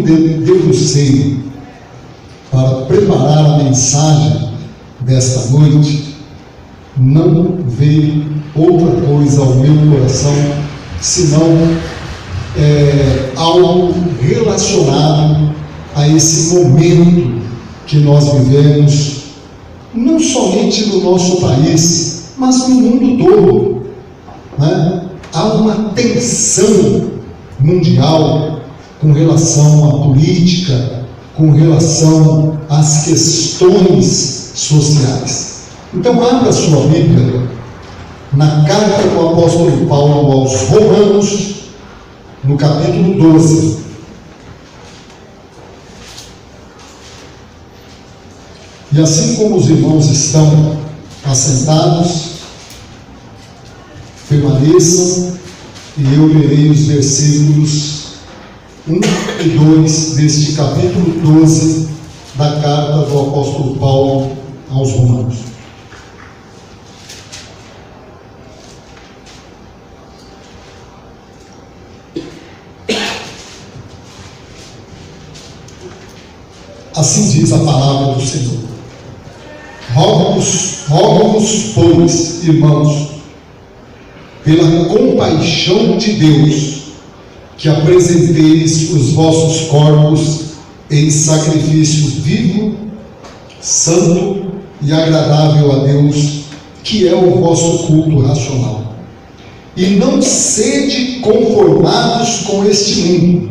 me debrucei para preparar a mensagem desta noite, não veio outra coisa ao meu coração, senão algo relacionado a esse momento que nós vivemos, não somente no nosso país, mas no mundo todo, né? Há uma tensão mundial com relação à política, com relação às questões sociais. Então, abra sua Bíblia na carta do apóstolo Paulo aos Romanos, no capítulo 12. E assim como os irmãos estão assentados, permaneçam e eu lerei os versículos 1 e 2 deste capítulo 12 da carta do apóstolo Paulo aos Romanos. Assim diz a palavra do Senhor. Rogo-vos, pois, irmãos, pela compaixão de Deus, que apresenteis os vossos corpos em sacrifício vivo, santo e agradável a Deus, que é o vosso culto racional. E não sede conformados com este mundo.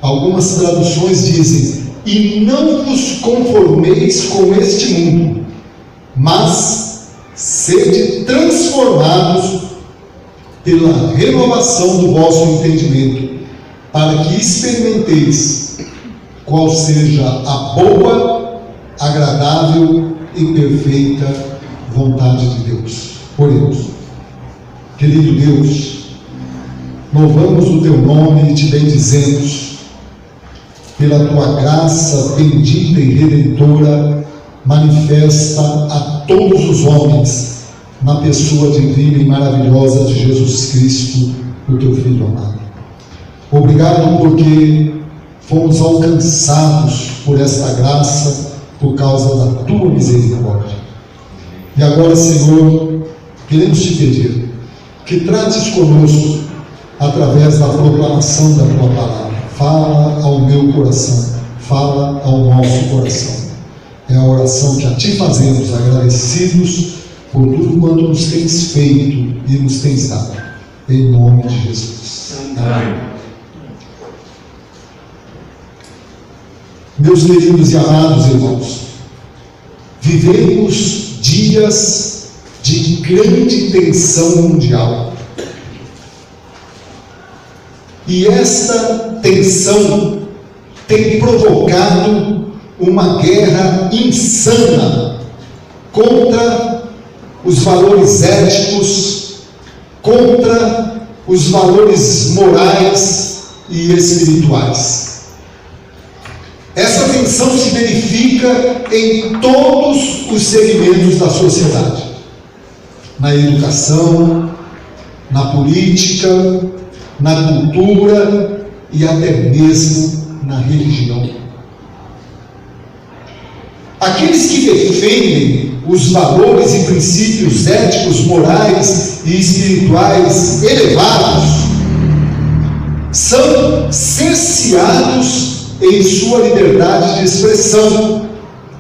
Algumas traduções dizem: e não vos conformeis com este mundo, mas sede transformados pela renovação do vosso entendimento, para que experimenteis qual seja a boa, agradável e perfeita vontade de Deus. Oremos. Querido Deus, louvamos o teu nome e te bendizemos pela tua graça bendita e redentora, manifesta a todos os homens na pessoa divina e maravilhosa de Jesus Cristo, o teu Filho amado. Obrigado porque fomos alcançados por esta graça, por causa da tua misericórdia. E agora, Senhor, queremos te pedir que trates conosco através da proclamação da tua palavra. Fala ao meu coração, fala ao nosso coração. É a oração que a ti fazemos, agradecidos por tudo quanto nos tens feito e nos tens dado. Em nome de Jesus. Amém. Meus queridos e amados irmãos, vivemos dias de grande tensão mundial. E esta tensão tem provocado uma guerra insana contra os valores éticos, contra os valores morais e espirituais. Essa tensão se verifica em todos os segmentos da sociedade, na educação, na política, na cultura e até mesmo na religião. Aqueles que defendem os valores e princípios éticos, morais e espirituais elevados são cerceados em sua liberdade de expressão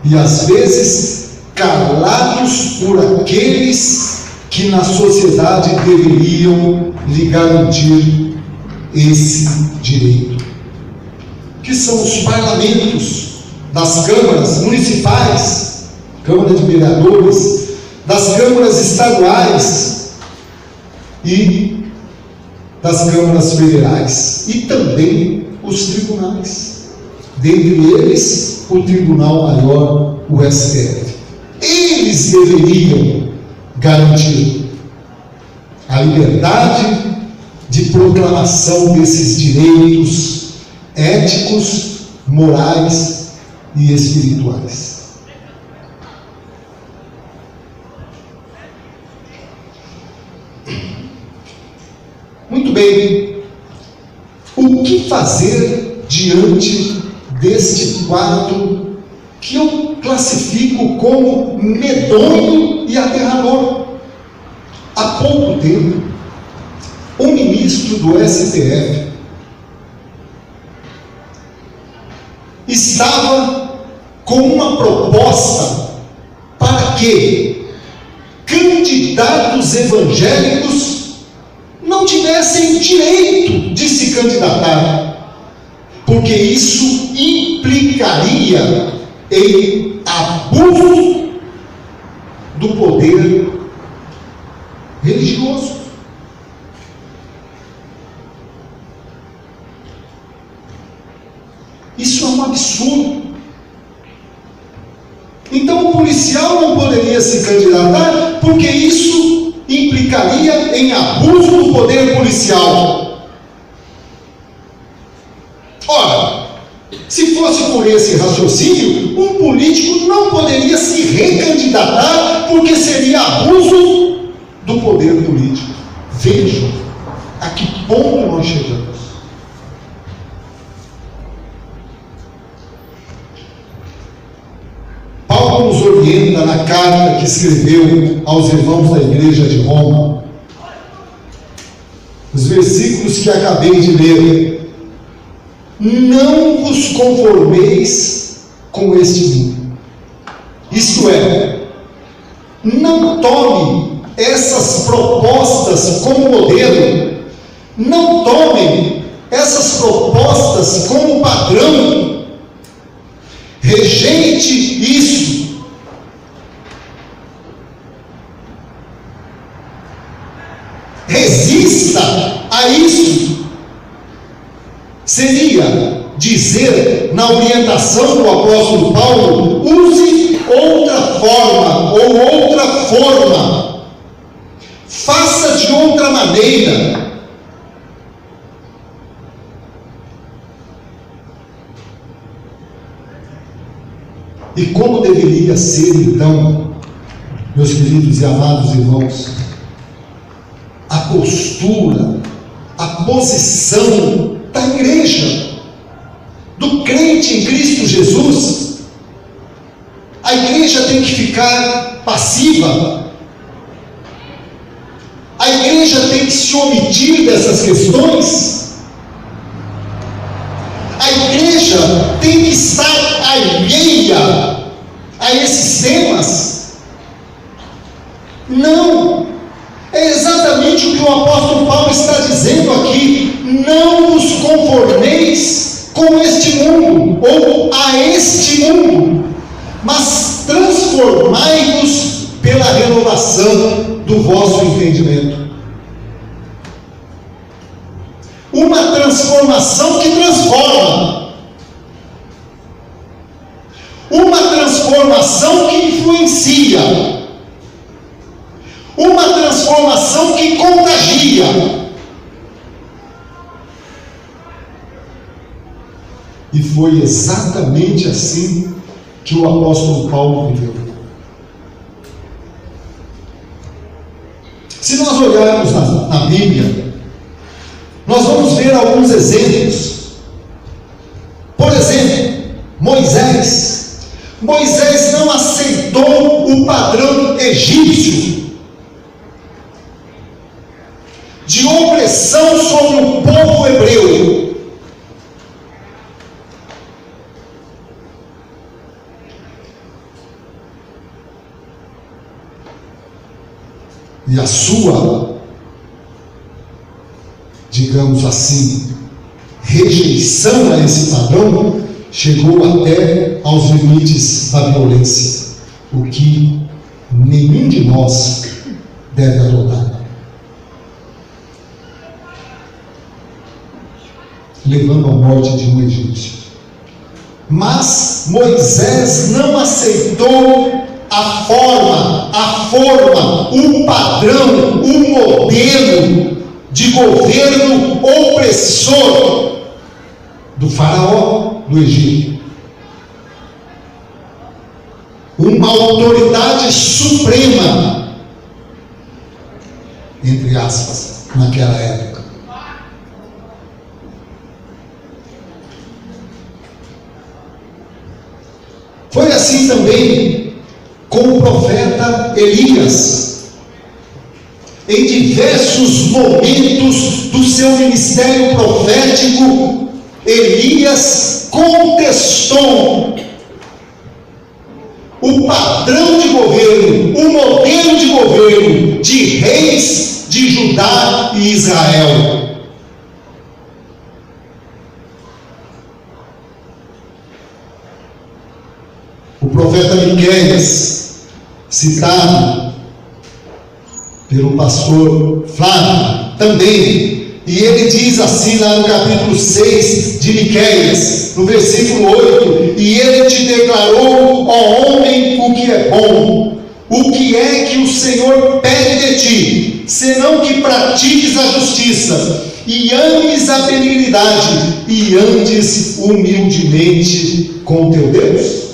e às vezes calados por aqueles que na sociedade deveriam lhe garantir esse direito, que são os parlamentos das câmaras municipais, Câmara de Vereadores, das câmaras estaduais e das câmaras federais, e também os tribunais, dentre eles o Tribunal Maior, o STF. Eles deveriam garantir a liberdade de proclamação desses direitos éticos, morais e espirituais. Muito bem, o que fazer diante deste quadro que eu classifico como medonho e aterrador. Há pouco tempo, um ministro do STF estava com uma proposta para que candidatos evangélicos não tivessem direito de se candidatar, porque isso implicaria em abuso do poder religioso. Isso é um absurdo. Então o policial não poderia se candidatar porque isso implicaria em abuso do poder policial. Ora, se fosse por esse raciocínio, um político não poderia se recandidatar porque seria abuso do poder político. Vejam a que ponto nós chegamos. Paulo nos orienta na carta que escreveu aos irmãos da igreja de Roma, os versículos que acabei de ler: não vos conformeis com este mundo. Isto é, não tome essas propostas como modelo, não tomem essas propostas como padrão, rejeite isso. Resista a isso. Seria dizer, na orientação do apóstolo Paulo, use outra forma ou outra forma, faça de outra maneira. E como deveria ser então, meus queridos e amados irmãos, a postura, a posição da igreja, do crente em Cristo Jesus? A igreja tem que ficar passiva? A igreja tem que se omitir dessas questões? A igreja tem que estar alheia a esses temas? Não! É exatamente o que o apóstolo Paulo está dizendo aqui: não vos conformeis com este mundo, ou a este mundo, mas transformai-vos pela renovação do vosso entendimento. Uma transformação que transforma, uma transformação que influencia, uma transformação que contagia. E foi exatamente assim que o apóstolo Paulo viveu. Se nós olharmos na Bíblia, nós vamos ver alguns exemplos. Por exemplo, Moisés. Moisés não aceitou o padrão egípcio de opressão sobre o povo hebreu. E a sua, digamos assim, rejeição a esse padrão chegou até aos limites da violência, o que nenhum de nós deve adotar. Levando à morte de um egípcio. Mas Moisés não aceitou a forma, o padrão, o modelo de governo opressor do faraó do Egito. Uma autoridade suprema, entre aspas, naquela época. assim também com o profeta Elias. Em diversos momentos do seu ministério profético, Elias contestou o padrão de governo, o modelo de governo de reis de Judá e Israel. O profeta Miqueias, citado pelo pastor Flávio, também, e ele diz assim lá no capítulo 6 de Miqueias, no versículo 8: e ele te declarou, ó homem, o que é bom, o que é que o Senhor pede de ti, senão que pratiques a justiça, e ames a benignidade, e andes humildemente com teu Deus.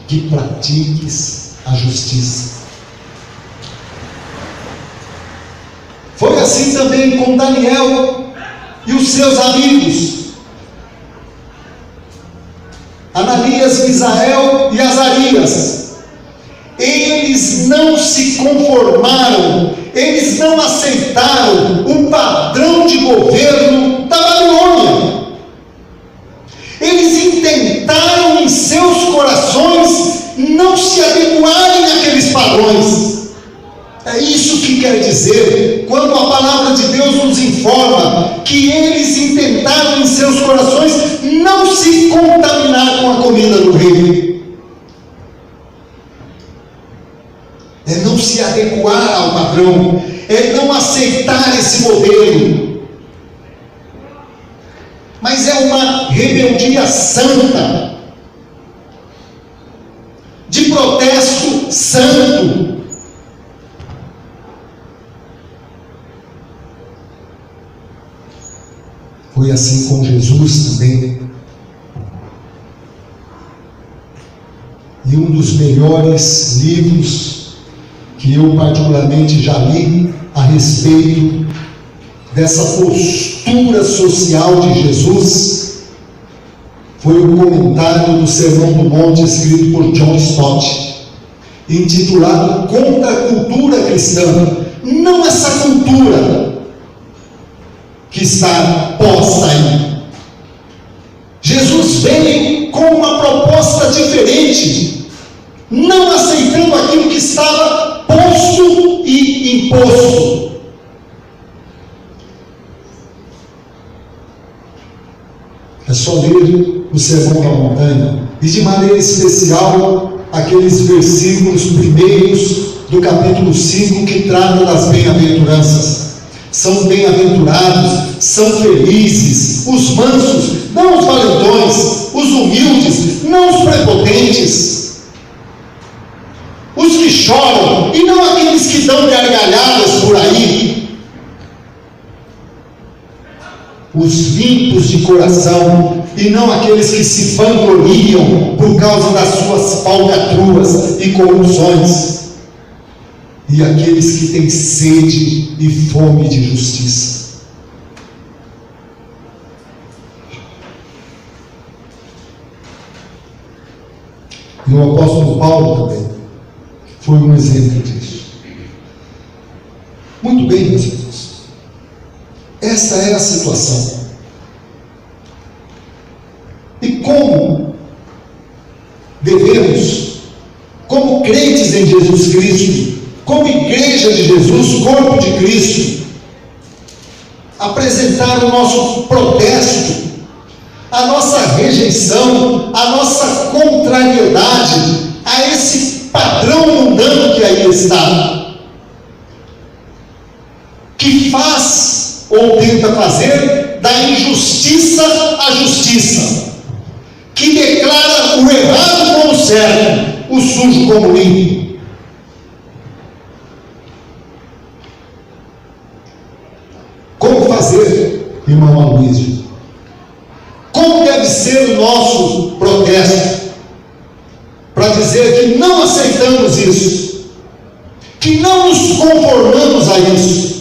Que pratiques a justiça. Foi assim também com Daniel e os seus amigos, Ananias, Misael e Azarias. Eles não se conformaram, eles não aceitaram o padrão de governo da Babilônia. Eles intentaram em seus corações não se adequarem àqueles padrões. É isso que quer dizer quando a palavra de Deus nos informa que eles intentaram em seus corações não se contaminar com a comida do rei. É não se adequar ao padrão, é não aceitar esse modelo. Mas é uma rebeldia santa, de protesto santo. Foi assim com Jesus também. E um dos melhores livros que eu particularmente já li a respeito dessa postura social de Jesus foi o comentário do Sermão do Monte, escrito por John Stott, intitulado Contra a Cultura Cristã. Não essa cultura que está posta aí. Jesus veio com uma proposta diferente, não aceitando aquilo que estava posto e imposto. É só ler o Sermão da Montanha, e de maneira especial aqueles versículos primeiros do capítulo 5 que trata das bem-aventuranças. São bem-aventurados, são felizes os mansos, não os valentões, os humildes, não os prepotentes, os que choram e não aqueles que dão gargalhadas por aí, os limpos de coração e não aqueles que se vangloriam por causa das suas falcatruas e corrupções, e aqueles que têm sede e fome de justiça. E o apóstolo Paulo também foi um exemplo disso. Muito bem, meus irmãos. Essa é a situação. E como devemos, como crentes em Jesus Cristo, como igreja de Jesus, corpo de Cristo, apresentar o nosso protesto, a nossa rejeição, a nossa contrariedade a esse padrão mundano que aí está, que faz ou tenta fazer da injustiça a justiça, que declara o errado como certo, o sujo como limpo. Como fazer, irmão Aloysio? Como deve ser o nosso protesto para dizer que não aceitamos isso, que não nos conformamos a isso?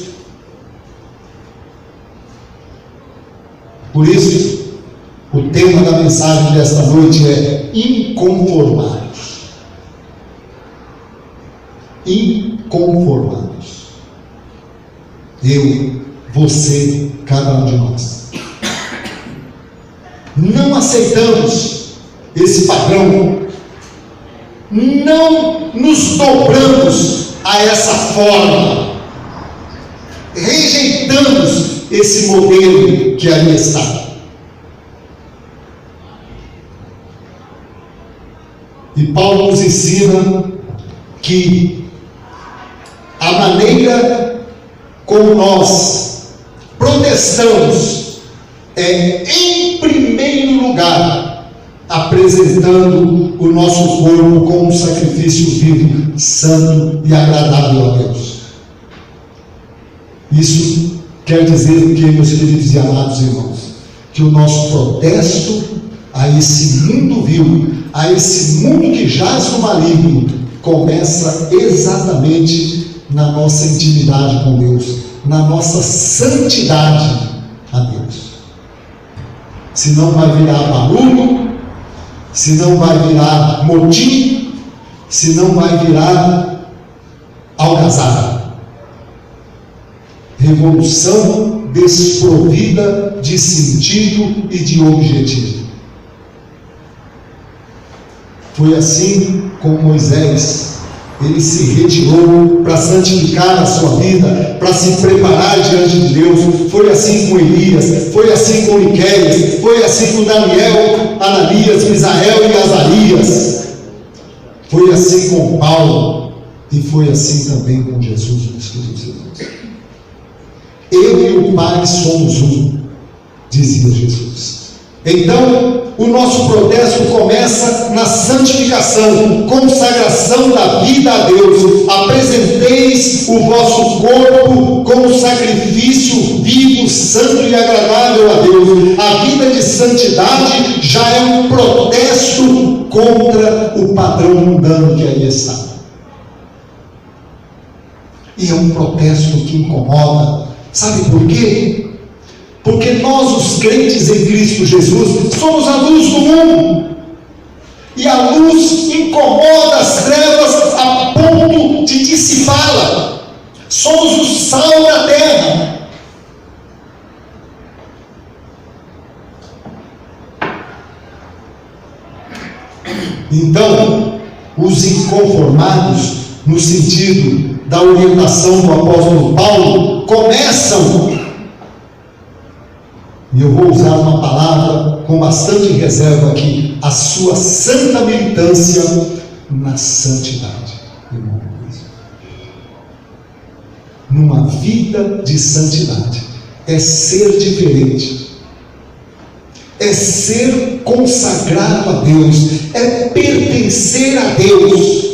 Por isso, O tema da mensagem desta noite é inconformados. Inconformados. Eu, você, cada um de nós. Não aceitamos esse padrão. Não nos dobramos a essa forma. Rejeitamos esse modelo que ali está. E Paulo nos ensina que a maneira como nós protestamos é, em primeiro lugar, apresentando o nosso corpo como um sacrifício vivo, santo e agradável a Deus. Isso quer dizer o que, meus queridos e amados irmãos? Que o nosso protesto a esse mundo vil, a esse mundo que jaz no maligno, começa exatamente na nossa intimidade com Deus, na nossa santidade a Deus. Se não vai virar barulho, se não vai virar motim, se não vai virar algazarra. Revolução desprovida de sentido e de objetivo. Foi assim com Moisés. Ele se retirou para santificar a sua vida, para se preparar diante de Deus. Foi assim com Elias, foi assim com Miqueias, foi assim com Daniel, Ananias, Misael e Azarias. Foi assim com Paulo e foi assim também com Jesus, meus queridos irmãos. Eu e o Pai somos um, dizia Jesus. Então, o nosso protesto começa na santificação, consagração da vida a Deus. Apresenteis o vosso corpo como sacrifício vivo, santo e agradável a Deus. A vida de santidade já é um protesto contra o padrão mundano que aí está. E é um protesto que incomoda. Sabe por quê? Porque nós, os crentes em Cristo Jesus, somos a luz do mundo. E a luz incomoda as trevas a ponto de dissipá-la. Somos o sal da terra. Então, os inconformados, no sentido da orientação do apóstolo Paulo, começam, e eu vou usar uma palavra com bastante reserva aqui, a sua santa militância na santidade. Irmão, numa vida de santidade, é ser diferente, é ser consagrado a Deus, é pertencer a Deus,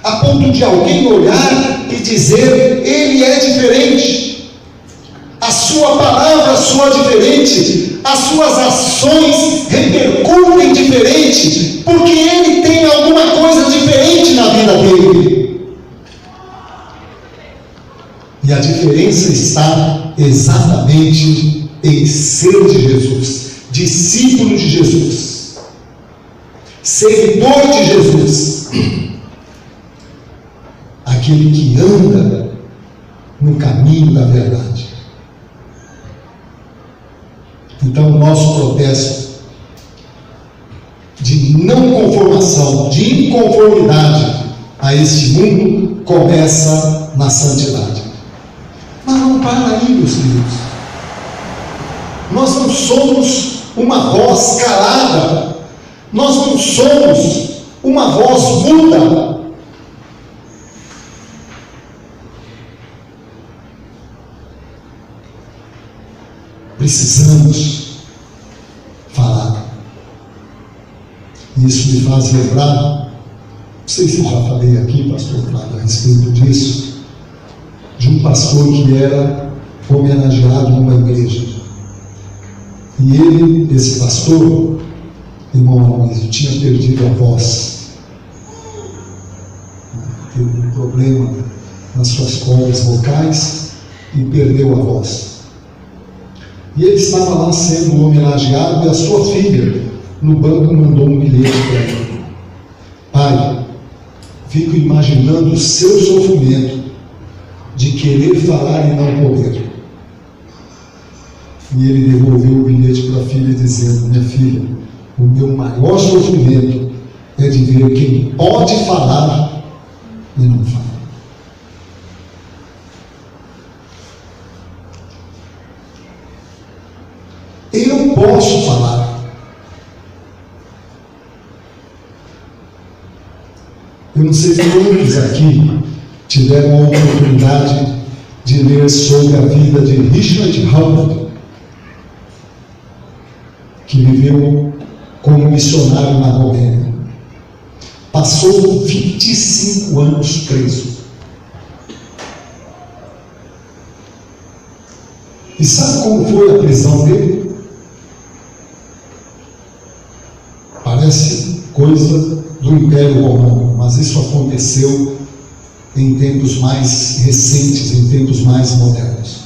a ponto de alguém olhar e dizer: ele é diferente. A sua palavra soa diferente, as suas ações repercutem diferente, porque ele tem alguma coisa diferente na vida dele. E a diferença está exatamente em ser de Jesus, discípulo de Jesus, seguidor de Jesus, aquele que anda no caminho da verdade. Então, o nosso protesto de não conformação, de inconformidade a este mundo, começa na santidade. Mas não para aí, meus queridos. Nós não somos uma voz calada, nós não somos uma voz muda. Precisamos falar. Isso me faz lembrar, não sei se eu já falei aqui, pastor Flávio, a respeito disso, de um pastor que era homenageado numa igreja. E ele, esse pastor, irmão Aloysio, tinha perdido a voz. Teve um problema nas suas cordas vocais e perdeu a voz. E ele estava lá sendo homenageado, e a sua filha, no banco, mandou um bilhete para ele. Pai, fico imaginando o seu sofrimento de querer falar e não poder. E ele devolveu o bilhete para a filha, dizendo: minha filha, o meu maior sofrimento é de ver quem pode falar e não fala. Eu posso falar. Eu não sei quantos aqui tiveram a oportunidade de ler sobre a vida de Richard Hubbard, que viveu como missionário na Romênia. Passou 25 anos preso. E sabe como foi a prisão dele? Parece coisa do Império Romano, mas isso aconteceu em tempos mais recentes, em tempos mais modernos.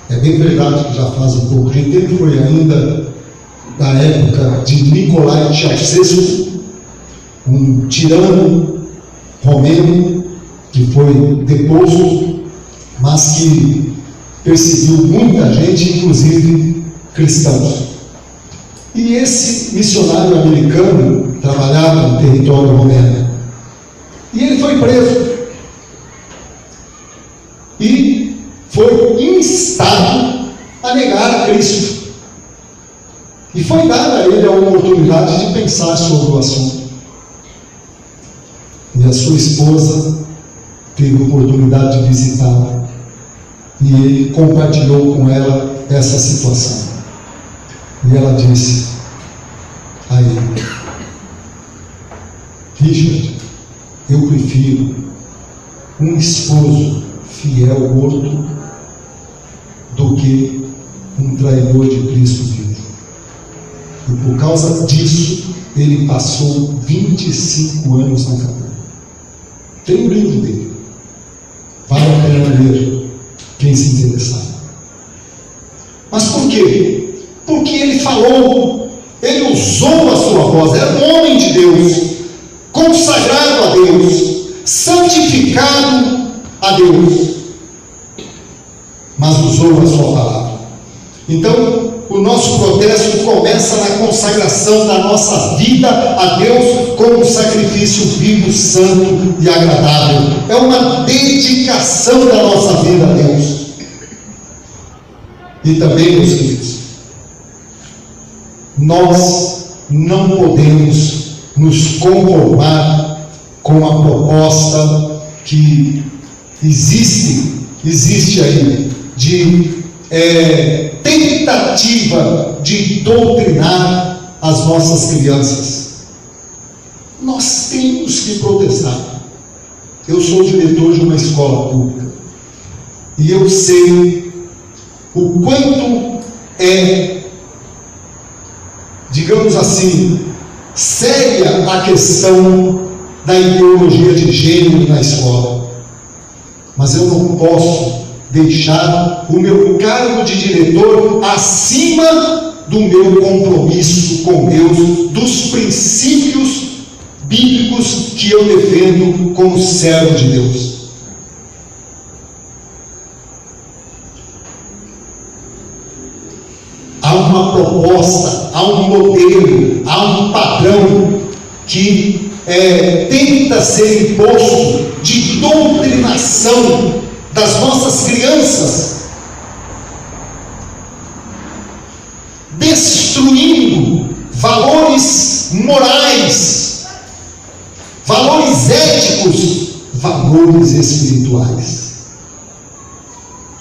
É bem verdade que já faz um pouco de tempo, foi ainda da época de Nicolai Ceausescu, um tirano romeno que foi deposto, mas que perseguiu muita gente, inclusive cristãos. E esse missionário americano trabalhava no território romeno. E ele foi preso. E foi instado a negar a Cristo. E foi dada a ele a oportunidade de pensar sobre o assunto. E a sua esposa teve a oportunidade de visitá-lo. E ele compartilhou com ela essa situação. E ela disse a ele: Richard, eu prefiro um esposo fiel morto do que um traidor de Cristo vivo. E por causa disso, ele passou 25 anos na cadeia. Tem um livro dele. Vale a pena ler, quem se interessar. Mas por quê? Porque ele falou, ele usou a sua voz, era um homem de Deus, consagrado a Deus, santificado a Deus, mas usou a sua palavra. Então, o nosso protesto começa na consagração da nossa vida a Deus como um sacrifício vivo, santo e agradável. É uma dedicação da nossa vida a Deus. E também, meus queridos, nós não podemos nos conformar com a proposta que existe aí de tentativa de doutrinar as nossas crianças. Nós temos que protestar. Eu sou diretor de uma escola pública e eu sei o quanto é, digamos assim, séria a questão da ideologia de gênero na escola. Mas eu não posso deixar o meu cargo de diretor acima do meu compromisso com Deus, dos princípios bíblicos que eu defendo como servo de Deus. Há uma proposta, há um modelo, há um padrão que tenta ser imposto de doutrinação das nossas crianças, destruindo valores morais, valores éticos, valores espirituais.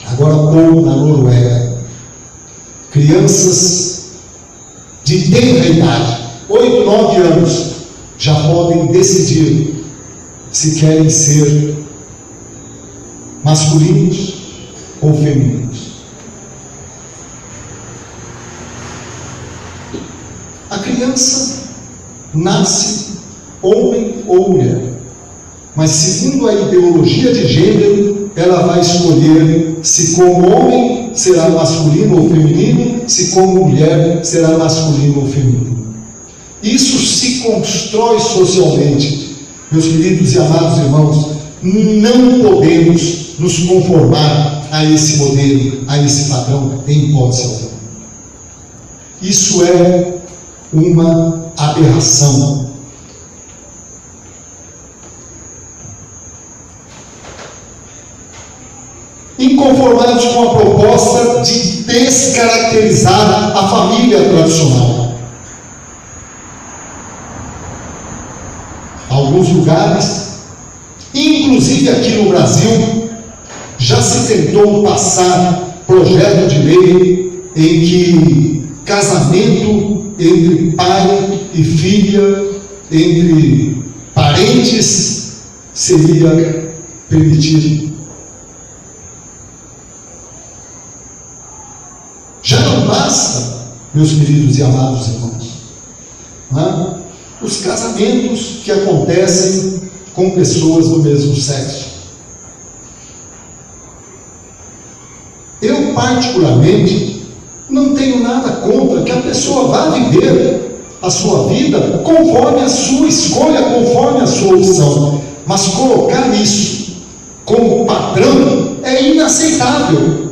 Agora há pouco na Noruega, crianças de tenra idade, 8, 9 anos, já podem decidir se querem ser masculinos ou femininos. A criança nasce homem ou mulher, mas segundo a ideologia de gênero, ela vai escolher se como homem será masculino ou feminino, se como mulher será masculino ou feminino. Isso se constrói socialmente. Meus queridos e amados irmãos, não podemos nos conformar a esse modelo, a esse padrão, em hipótese alguma. Isso é uma aberração. Inconformados com a proposta de descaracterizar a família tradicional. Alguns lugares, inclusive aqui no Brasil, já se tentou passar projeto de lei em que casamento entre pai e filha, entre parentes, seria permitido. Já não basta, meus queridos e amados irmãos, os casamentos que acontecem com pessoas do mesmo sexo. Eu, particularmente, não tenho nada contra que a pessoa vá viver a sua vida conforme a sua escolha, conforme a sua opção. Mas colocar isso como padrão é inaceitável.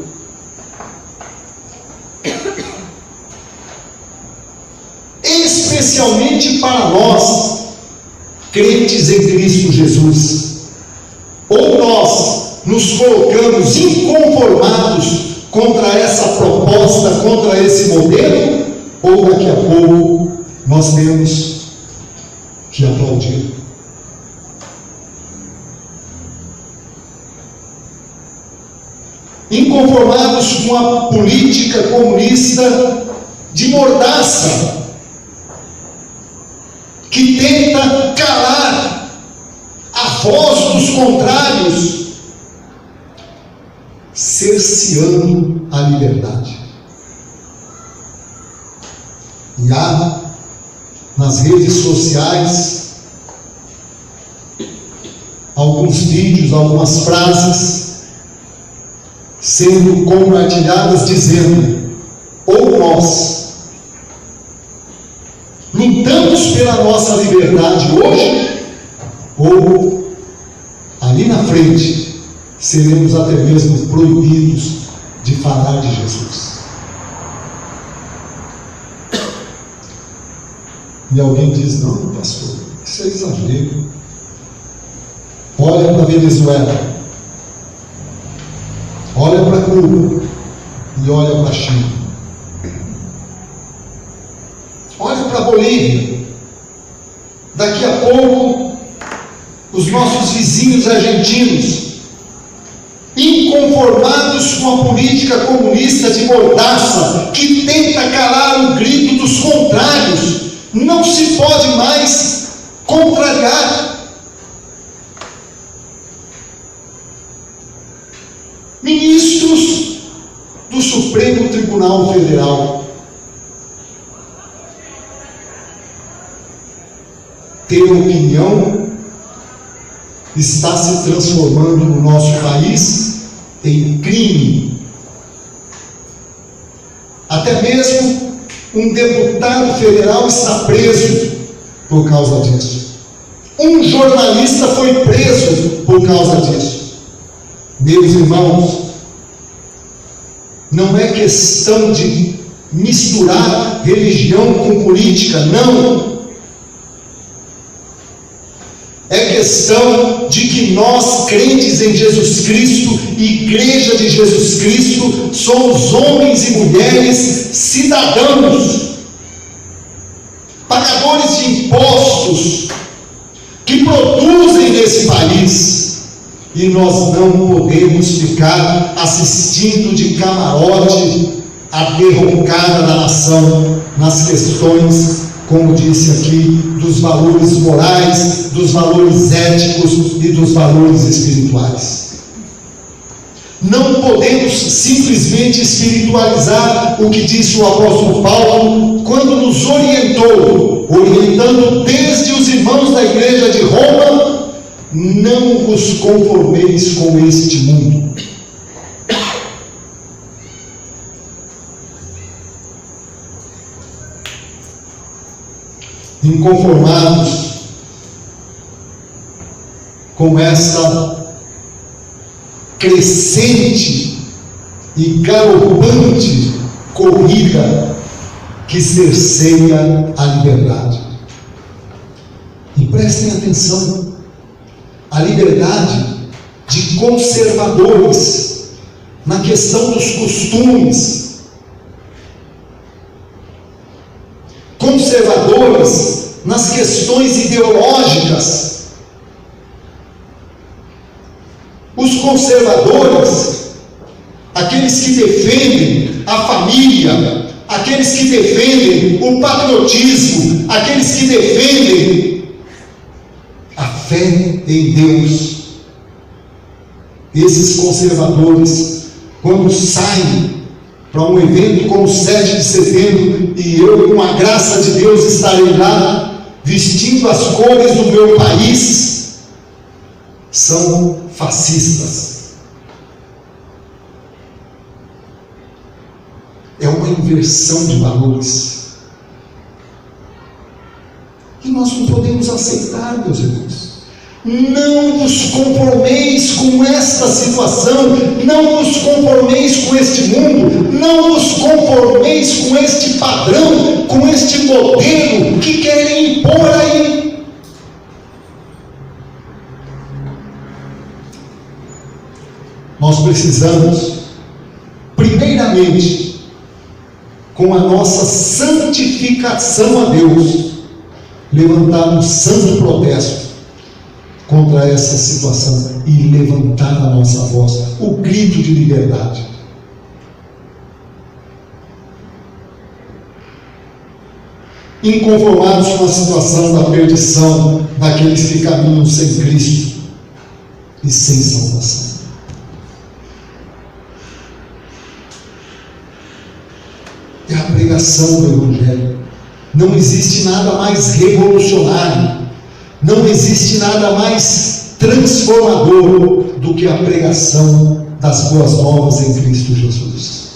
Especialmente para nós, crentes em Cristo Jesus. Ou nós nos colocamos inconformados contra essa proposta, contra esse modelo, ou daqui a pouco nós temos que aplaudir. Inconformados com a política comunista de mordaça, que tenta calar a voz dos contrários, cerceando a liberdade. E há nas redes sociais alguns vídeos, algumas frases sendo compartilhadas dizendo: ou nós lutamos pela nossa liberdade hoje, ou ali na frente seremos até mesmo proibidos de falar de Jesus. E alguém diz: não, pastor, isso é exagero. Olha para a Venezuela, olha para Cuba e olha para a China. Olha para a Bolívia. Daqui a pouco, os nossos vizinhos argentinos, inconformados com a política comunista de mordaça, que tenta calar o grito dos contrários, não se pode mais contrariar. Ministros do Supremo Tribunal Federal, ter opinião está se transformando no nosso país em crime. Até mesmo um deputado federal está preso por causa disso. Um jornalista foi preso por causa disso. Meus irmãos, não é questão de misturar religião com política, não. É questão de que nós, crentes em Jesus Cristo, Igreja de Jesus Cristo, somos homens e mulheres cidadãos, pagadores de impostos, que produzem nesse país, e nós não podemos ficar assistindo de camarote a derrocada da nação nas questões, como disse aqui, dos valores morais, dos valores éticos e dos valores espirituais. Não podemos simplesmente espiritualizar o que disse o apóstolo Paulo quando nos orientou, orientando desde os irmãos da igreja de Roma, não vos conformeis com este mundo. Inconformados com essa crescente e galopante corrida que cerceia a liberdade. E prestem atenção, a liberdade de conservadores na questão dos costumes, conservadores nas questões ideológicas. Os conservadores, aqueles que defendem a família, aqueles que defendem o patriotismo, aqueles que defendem a fé em Deus. Esses conservadores, quando saem para um evento como o 7 de setembro, e eu, com a graça de Deus, estarei lá, vestindo as cores do meu país, são fascistas. É uma inversão de valores. E nós não podemos aceitar, meus irmãos. Não vos conformeis com esta situação, não vos conformeis com este mundo, não vos conformeis com este padrão, com este modelo que querem impor aí. Nós precisamos, primeiramente, com a nossa santificação a Deus, levantar um santo protesto contra essa situação e levantar a nossa voz, o grito de liberdade. Inconformados com a situação da perdição daqueles que caminham sem Cristo e sem salvação. É a pregação do Evangelho. Não existe nada mais revolucionário, não existe nada mais transformador do que a pregação das boas novas em Cristo Jesus.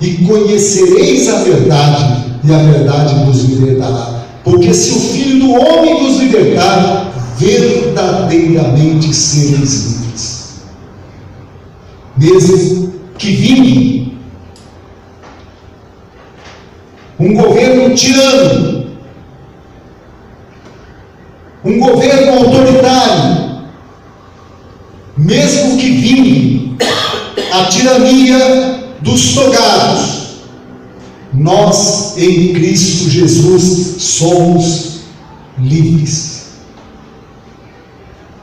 E conhecereis a verdade, e a verdade vos libertará. Porque se o Filho do Homem vos libertar, verdadeiramente sereis livres. Mesmo que vingue um governo tirano, um governo autoritário, mesmo que vingue a tirania dos togados, nós em Cristo Jesus somos livres.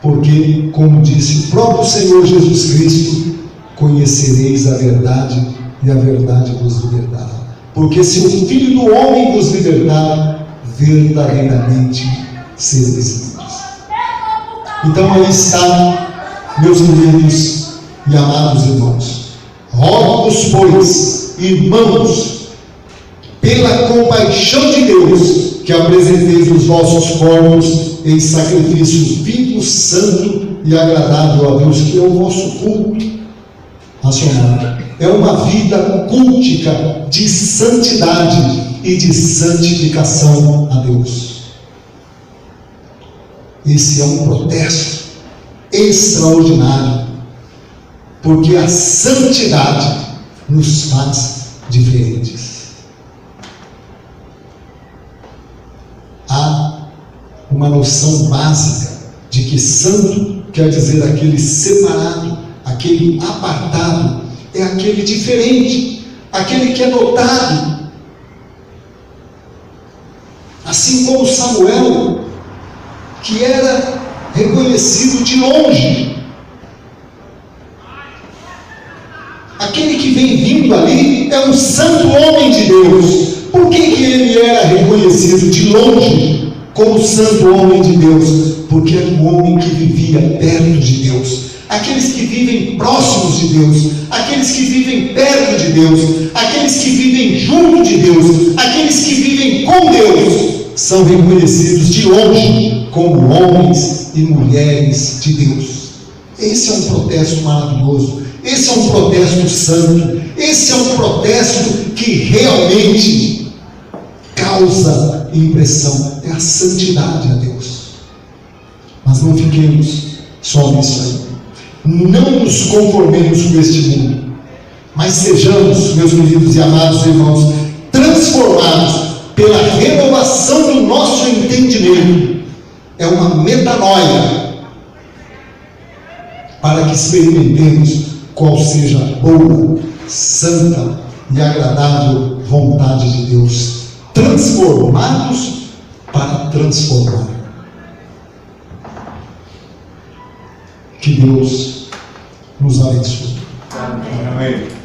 Porque, como disse o próprio Senhor Jesus Cristo, conhecereis a verdade e a verdade vos libertará. Porque se o Filho do Homem vos libertar, verdadeiramente sereis livres. Então aí está, meus queridos e amados irmãos. Rogo-vos, pois, irmãos, pela compaixão de Deus, que apresenteis os vossos corpos em sacrifício vivo, santo e agradável a Deus, que é o vosso culto racional. É uma vida cultica de santidade e de santificação a Deus. Esse é um protesto extraordinário, porque a santidade nos faz diferentes. Há uma noção básica de que santo quer dizer aquele separado, aquele apartado, é aquele diferente, aquele que é notado. Assim como Samuel, que era reconhecido de longe. Aquele que vem vindo ali é um santo homem de Deus. Por que ele era reconhecido de longe como santo homem de Deus? Porque era um homem que vivia perto de Deus. Aqueles que vivem próximos de Deus, aqueles que vivem perto de Deus, aqueles que vivem junto de Deus, aqueles que vivem com Deus, são reconhecidos de longe como homens e mulheres de Deus. Esse é um protesto maravilhoso, esse é um protesto santo, esse é um protesto que realmente causa impressão, é a santidade a Deus. Mas não fiquemos só nisso aí, não nos conformemos com este mundo, mas sejamos, meus queridos e amados irmãos, transformados pela renovação do nosso entendimento. É uma metanoia, para que experimentemos qual seja a boa, santa e agradável vontade de Deus. Transformados para transformar. Que Deus nos abençoe. Amém.